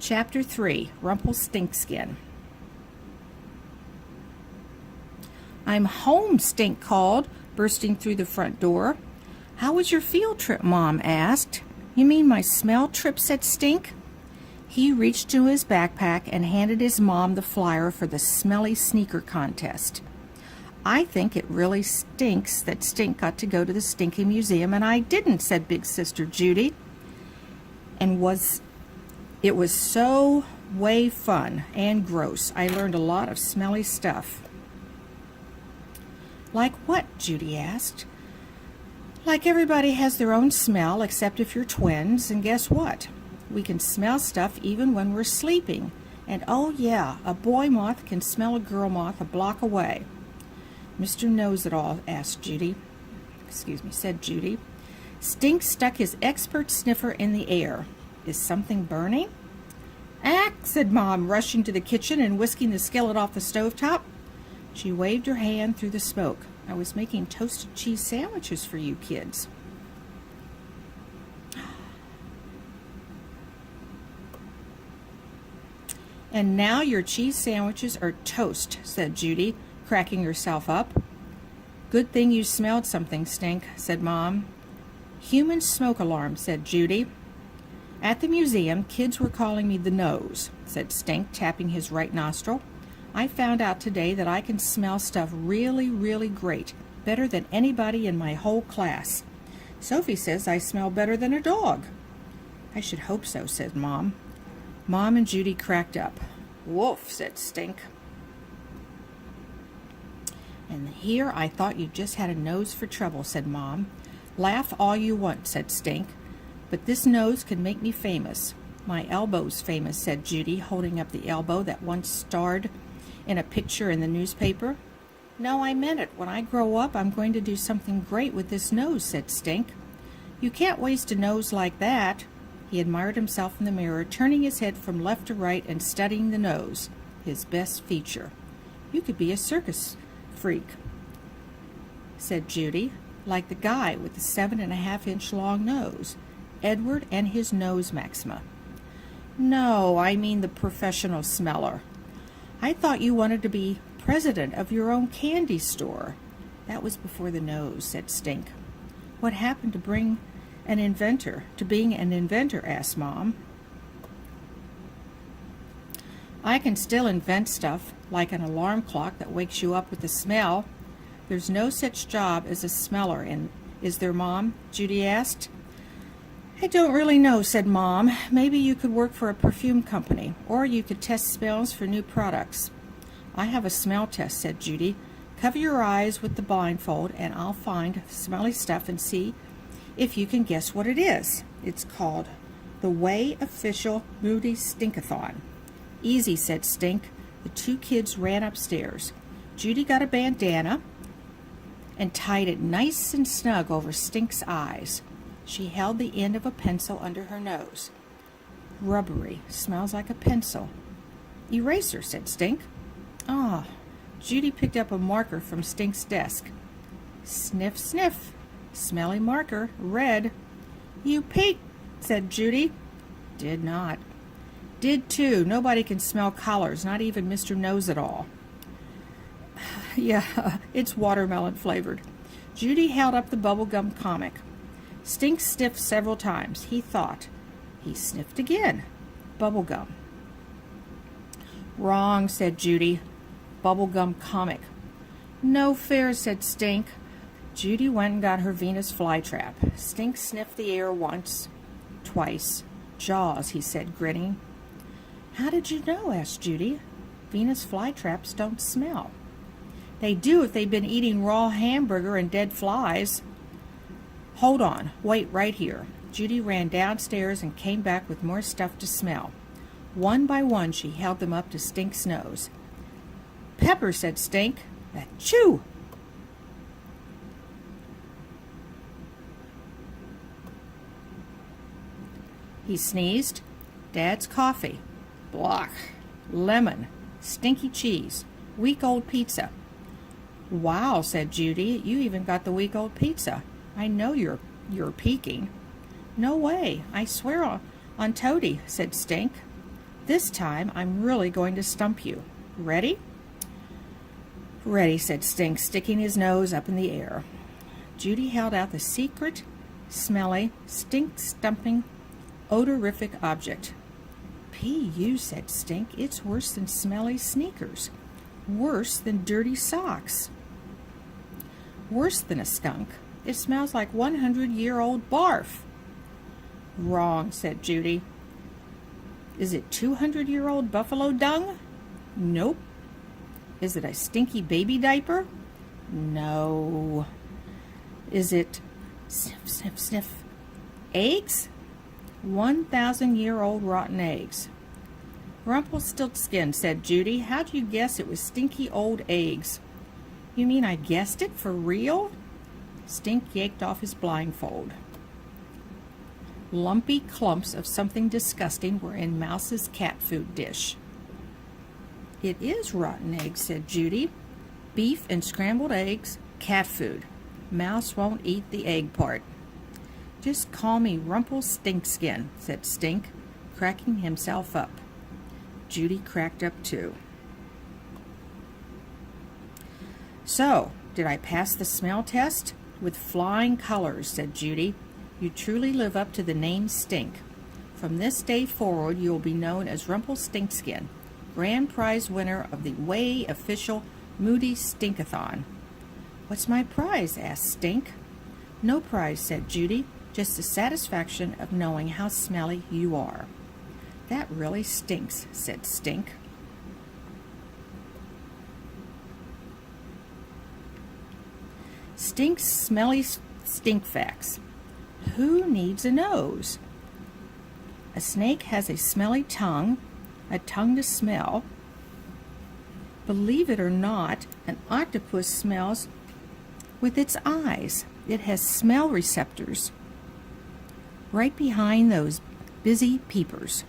Chapter 3, Rumpelstiltskin. "I'm home," Stink called, bursting through the front door. "How was your field trip?" Mom asked. "You mean my smell trip?" said Stink. He reached into his backpack and handed his mom the flyer for the smelly sneaker contest. "I think it really stinks that Stink got to go to the Stinky Museum and I didn't," said Big Sister Judy. It was so way fun and gross. I learned a lot of smelly stuff." "Like what?" Judy asked. "Like everybody has their own smell, except if you're twins, and guess what? We can smell stuff even when we're sleeping. And oh yeah, a boy moth can smell a girl moth a block away." "Mr. Knows-it-all," said Judy. Stink stuck his expert sniffer in the air. "Is something burning?" "Ack," said Mom, rushing to the kitchen and whisking the skillet off the stovetop. She waved her hand through the smoke. "I was making toasted cheese sandwiches for you kids." "And now your cheese sandwiches are toast," said Judy, cracking herself up. "Good thing you smelled something, Stink," said Mom. "Human smoke alarm," said Judy. "At the museum, kids were calling me the nose," said Stink, tapping his right nostril. "I found out today that I can smell stuff really, really great, better than anybody in my whole class. Sophie says I smell better than a dog." "I should hope so," said Mom. Mom and Judy cracked up. "Woof," said Stink. "And here I thought you just had a nose for trouble," said Mom. "Laugh all you want," said Stink. "But this nose can make me famous." "My elbow's famous," said Judy, holding up the elbow that once starred in a picture in the newspaper. "No, I meant it. When I grow up, I'm going to do something great with this nose," said Stink. "You can't waste a nose like that." He admired himself in the mirror, turning his head from left to right and studying the nose, his best feature. "You could be a circus freak," said Judy, "like the guy with the 7.5-inch long nose. Edward and his nose maxima." "No, I mean the professional smeller." "I thought you wanted to be president of your own candy store." "That was before the nose," said Stink. "What happened to being an inventor?" asked Mom. "I can still invent stuff, like an alarm clock that wakes you up with the smell." "There's no such job as a smeller, is there, Mom?" Judy asked. "I don't really know," said Mom. "Maybe you could work for a perfume company, or you could test smells for new products." "I have a smell test," said Judy. "Cover your eyes with the blindfold, and I'll find smelly stuff and see if you can guess what it is. It's called the Way Official Moody Stinkathon." "Easy," said Stink. The two kids ran upstairs. Judy got a bandana and tied it nice and snug over Stink's eyes. She held the end of a pencil under her nose. "Rubbery. Smells like a pencil." "Eraser," said Stink. "Ah." Judy picked up a marker from Stink's desk. "Sniff, sniff. Smelly marker. Red." "You peeked," said Judy. "Did not." "Did too. Nobody can smell colors, not even Mr. Knows-it-all." "Yeah, it's watermelon flavored." Judy held up the bubblegum comic. Stink sniffed several times. He thought. He sniffed again. Bubblegum. "Wrong," said Judy. "Bubblegum comic." "No fair," said Stink. Judy went and got her Venus flytrap. Stink sniffed the air once, twice. "Jaws," he said, grinning. "How did you know?" asked Judy. "Venus flytraps don't smell." "They do if they've been eating raw hamburger and dead flies." "Hold on. Wait right here." Judy ran downstairs and came back with more stuff to smell. One by one she held them up to Stink's nose. "Pepper," said Stink. "Achoo!" He sneezed. "Dad's coffee." "Block." "Lemon." "Stinky cheese." "Week-old pizza." "Wow," said Judy. "You even got the week-old pizza. I know you're peeking." "No way. I swear on Toady," said Stink. This time I'm really going to stump you. Ready? Ready, said Stink, sticking his nose up in the air. Judy held out the secret, smelly, stink-stumping, odorific object. P.U., said Stink, it's worse than smelly sneakers. Worse than dirty socks. Worse than a skunk. It smells like 100-year-old barf. Wrong, said Judy. Is it 200-year-old buffalo dung? Nope. Is it a stinky baby diaper? No. Is it sniff, sniff, sniff eggs? 1,000-year-old rotten eggs. Rumpelstiltskin, said Judy. How'd you guess it was stinky old eggs? You mean I guessed it for real? Stink yanked off his blindfold. Lumpy clumps of something disgusting were in Mouse's cat food dish. It is rotten eggs, said Judy. Beef and scrambled eggs, cat food. Mouse won't eat the egg part. Just call me Rumpelstiltskin, said Stink, cracking himself up. Judy cracked up too. So, did I pass the smell test? With flying colors, said Judy. You truly live up to the name Stink. From this day forward, you will be known as Rumpelstiltskin, grand prize winner of the Way official Moody Stinkathon. What's my prize? Asked Stink. No prize, said Judy, just the satisfaction of knowing how smelly you are. That really stinks, said Stink. Stink's smelly stink facts. Who needs a nose? A snake has a smelly tongue, a tongue to smell. Believe it or not, an octopus smells with its eyes. It has smell receptors right behind those busy peepers.